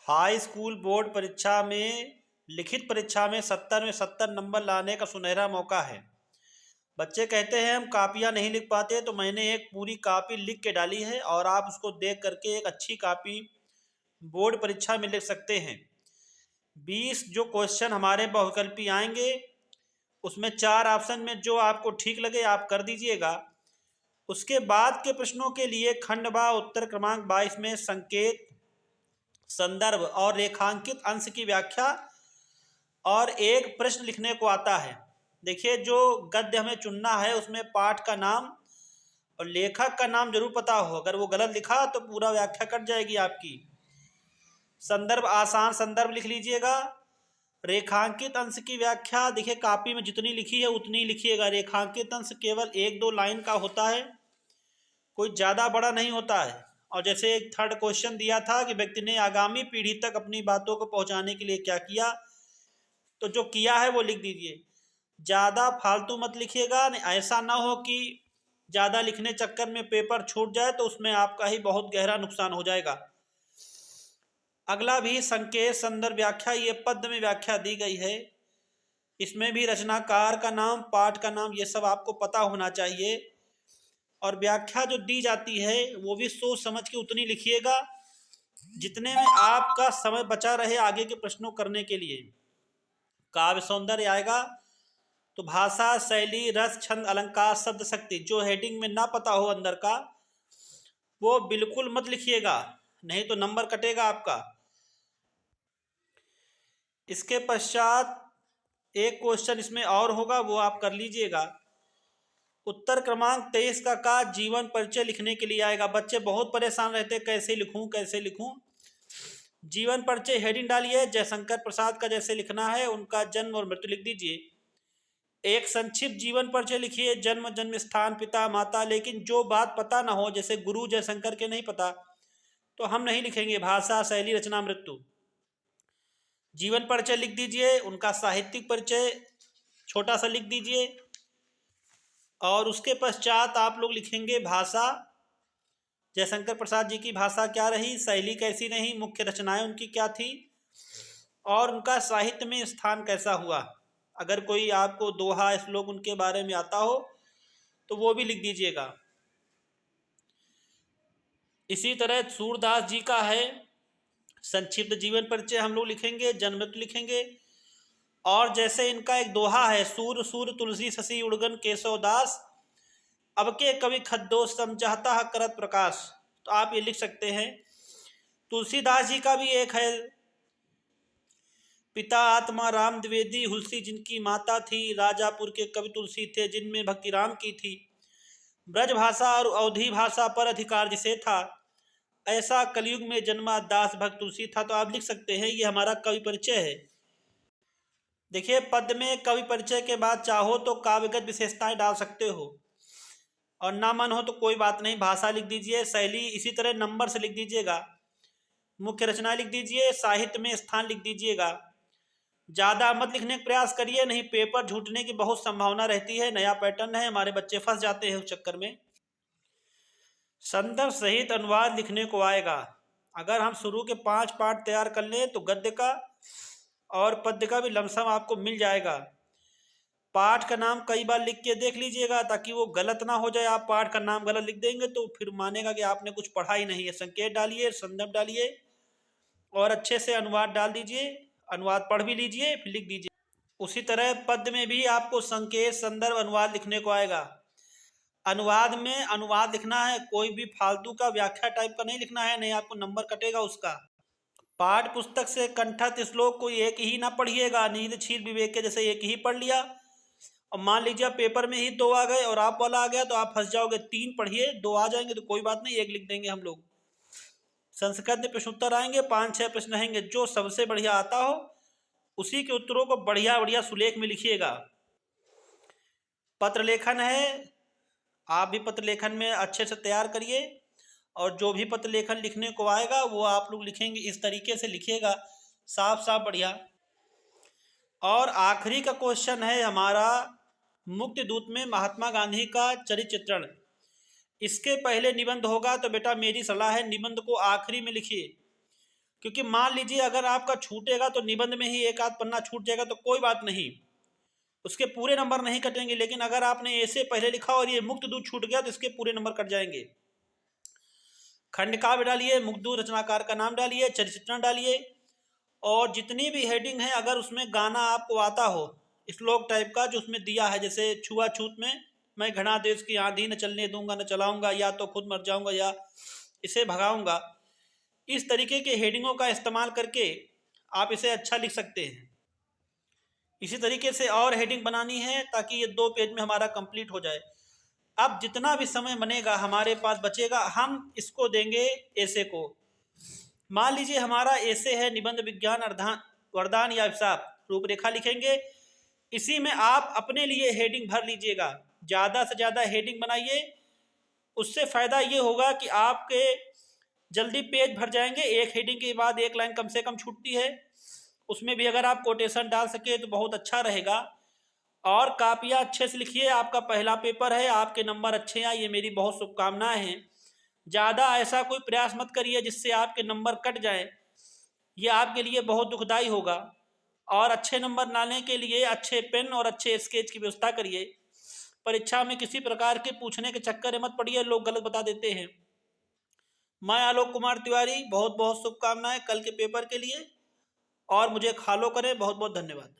High school board परीक्षा में लिखित परीक्षा में 70 में 70 नंबर लाने का सुनहरा मौका है। बच्चे कहते हैं हम कापियां नहीं लिख पाते, तो मैंने एक पूरी कापी लिख के डाली है और आप उसको देख करके एक अच्छी कापी बोर्ड परीक्षा में लिख सकते हैं। 20 जो क्वेश्चन हमारे बहुविकल्पी आएंगे, उसमें 4 ऑप्शन में जो आपको ठीक लगे आप कर दीजिएगा। उसके बाद के प्रश्नों के लिए खंड बा उत्तर क्रमांक 22 में संकेत, संदर्भ और रेखांकित अंश की व्याख्या और एक प्रश्न लिखने को आता है। देखिए, जो गद्य हमें चुनना है उसमें पाठ का नाम और लेखक का नाम जरूर पता हो। अगर वो गलत लिखा तो पूरा व्याख्या कट जाएगी आपकी। संदर्भ आसान संदर्भ लिख लीजिएगा। रेखांकित अंश की व्याख्या देखिए, कॉपी में जितनी लिखी है उतनी लिखिएगा। रेखांकित अंश केवल 1-2 लाइन का होता है, कोई ज़्यादा बड़ा नहीं होता है। और जैसे एक थर्ड क्वेश्चन दिया था कि व्यक्ति ने आगामी पीढ़ी तक अपनी बातों को पहुंचाने के लिए क्या किया, तो जो किया है वो लिख दीजिए। ज़्यादा फालतू मत लिखिएगा, ऐसा ना हो कि ज़्यादा लिखने चक्कर में पेपर छूट जाए तो उसमें आपका ही बहुत गहरा नुकसान हो जाएगा। अगला भी संकेत, संदर्भ, व्याख्या, ये पद्य में व्याख्या दी गई है। इसमें भी रचनाकार का नाम, पाठ का नाम, ये सब आपको पता होना चाहिए। और व्याख्या जो दी जाती है वो भी सोच समझ के उतनी लिखिएगा जितने में आपका समय बचा रहे आगे के प्रश्नों करने के लिए। काव्य सौंदर्य आएगा तो भाषा, शैली, रस, छंद, अलंकार, शब्द शक्ति, जो हेडिंग में ना पता हो अंदर का वो बिल्कुल मत लिखिएगा, नहीं तो नंबर कटेगा आपका। इसके पश्चात एक क्वेश्चन इसमें और होगा, वो आप कर लीजिएगा। उत्तर क्रमांक 23 का जीवन परिचय लिखने के लिए आएगा। बच्चे बहुत परेशान रहते कैसे लिखूं कैसे लिखूं। जीवन परिचय हेडिंग डालिए, जयशंकर प्रसाद का जैसे लिखना है, उनका जन्म और मृत्यु लिख दीजिए। एक संक्षिप्त जीवन परिचय लिखिए, जन्म, जन्म स्थान, पिता माता, लेकिन जो बात पता ना हो, जैसे गुरु जयशंकर के नहीं पता तो हम नहीं लिखेंगे। भाषा, शैली, रचना, मृत्यु। जीवन परिचय लिख दीजिए, उनका साहित्यिक परिचय छोटा सा लिख दीजिए। और उसके पश्चात आप लोग लिखेंगे भाषा, जयशंकर प्रसाद जी की भाषा क्या रही, शैली कैसी रही, मुख्य रचनाएं उनकी क्या थी और उनका साहित्य में स्थान कैसा हुआ। अगर कोई आपको दोहा श्लोक उनके बारे में आता हो तो वो भी लिख दीजिएगा। इसी तरह सूरदास जी का है, संक्षिप्त जीवन परिचय हम लोग लिखेंगे, जन्म मृत्यु लिखेंगे। और जैसे इनका एक दोहा है, सूर सूर तुलसी शशि उड़गन केशव दास, अब के कवि खद्दोस समझाता करत प्रकाश, तो आप ये लिख सकते हैं। तुलसीदास जी का भी एक है, पिता आत्मा राम द्विवेदी, हुलसी जिनकी माता थी, राजापुर के कवि तुलसी थे जिनमें भक्ति राम की थी, ब्रज भाषा और अवधी भाषा पर अधिकार जिसे था, ऐसा कलयुग में जन्मा दास भक्त तुलसी था। तो आप लिख सकते हैं, ये हमारा कवि परिचय है। देखिए, पद में कवि परिचय के बाद चाहो तो काव्यगत विशेषताएं डाल सकते हो और ना मन हो तो कोई बात नहीं, भाषा लिख दीजिए, शैली इसी तरह नंबर से लिख दीजिएगा, मुख्य रचना लिख दीजिए, साहित्य में स्थान लिख दीजिएगा। ज़्यादा मत लिखने का प्रयास करिए, नहीं पेपर झूठने की बहुत संभावना रहती है। नया पैटर्न है, हमारे बच्चे फंस जाते हैं उस चक्कर में। संदर्भ सहित अनुवाद लिखने को आएगा। अगर हम शुरू के 5 पाठ तैयार कर लें तो गद्य का और पद्य का भी लमसम आपको मिल जाएगा। पाठ का नाम कई बार लिख के देख लीजिएगा ताकि वो गलत ना हो जाए। आप पाठ का नाम गलत लिख देंगे तो फिर मानेगा कि आपने कुछ पढ़ा ही नहीं है। संकेत डालिए, संदर्भ डालिए और अच्छे से अनुवाद डाल दीजिए, अनुवाद पढ़ भी लीजिए फिर लिख दीजिए। उसी तरह पद्य में भी आपको संकेत, संदर्भ, अनुवाद लिखने को आएगा। अनुवाद में अनुवाद लिखना है, कोई भी फालतू का व्याख्या टाइप का नहीं लिखना है, नहीं आपको नंबर कटेगा उसका। पाठ पुस्तक से कंठस्थ श्लोक कोई एक ही ना पढ़िएगा, नींद क्षीर विवेक के जैसे एक ही पढ़ लिया और मान लीजिए पेपर में ही 2 आ गए और आप वाला आ गया तो आप फंस जाओगे। 3 पढ़िए, 2 आ जाएंगे तो कोई बात नहीं, 1 लिख देंगे हम लोग। संस्कृत में प्रश्नोत्तर आएंगे, 5-6 प्रश्न रहेंगे, जो सबसे बढ़िया आता हो उसी के उत्तरों को बढ़िया बढ़िया सुलेख में लिखिएगा। पत्र लेखन है, आप भी पत्र लेखन में अच्छे से तैयार करिए और जो भी पत्र लेखन लिखने को आएगा वो आप लोग लिखेंगे, इस तरीके से लिखिएगा, साफ साफ बढ़िया। और आखिरी का क्वेश्चन है हमारा, मुक्ति दूत में महात्मा गांधी का चरित्र चित्रण। इसके पहले निबंध होगा तो बेटा मेरी सलाह है निबंध को आखिरी में लिखिए। क्योंकि मान लीजिए अगर आपका छूटेगा तो निबंध में ही एक आध पन्ना छूट जाएगा तो कोई बात नहीं, उसके पूरे नंबर नहीं कटेंगे। लेकिन अगर आपने ऐसे पहले लिखा और ये मुक्त दूत छूट गया तो इसके पूरे नंबर कट जाएंगे। खंड काव्य डालिए, मुक्त दूत रचनाकार का नाम डालिए, चरित्र डालिए, और जितनी भी हेडिंग है अगर उसमें गाना आपको आता हो श्लोक टाइप का जो उसमें दिया है, जैसे छुआछूत में मैं घना देश की आंधी न चलने दूंगा न चलाऊंगा, या तो खुद मर जाऊंगा या इसे भगाऊंगा, इस तरीके के हेडिंगों का इस्तेमाल करके आप इसे अच्छा लिख सकते हैं। इसी तरीके से और हेडिंग बनानी है ताकि ये 2 पेज में हमारा कंप्लीट हो जाए। अब जितना भी समय बनेगा हमारे पास बचेगा, हम इसको देंगे ऐसे को। मान लीजिए हमारा ऐसे है निबंध विज्ञान वरदान या अभिशाप, रूपरेखा लिखेंगे। इसी में आप अपने लिए हेडिंग भर लीजिएगा, ज़्यादा से ज़्यादा हेडिंग बनाइए। उससे फ़ायदा ये होगा कि आपके जल्दी पेज भर जाएंगे। एक हेडिंग के बाद एक लाइन कम से कम छूटती है, उसमें भी अगर आप कोटेशन डाल सके तो बहुत अच्छा रहेगा। और कापियाँ अच्छे से लिखिए, आपका पहला पेपर है, आपके नंबर अच्छे आए, ये मेरी बहुत शुभकामनाएं हैं। ज़्यादा ऐसा कोई प्रयास मत करिए जिससे आपके नंबर कट जाए, ये आपके लिए बहुत दुखदाई होगा। और अच्छे नंबर लाने के लिए अच्छे पेन और अच्छे स्केच की व्यवस्था करिए। परीक्षा में किसी प्रकार के पूछने के चक्कर में मत पड़िए, लोग गलत बता देते हैं। मैं आलोक कुमार तिवारी, बहुत बहुत शुभकामनाएं कल के पेपर के लिए, और मुझे फॉलो करें। बहुत बहुत धन्यवाद।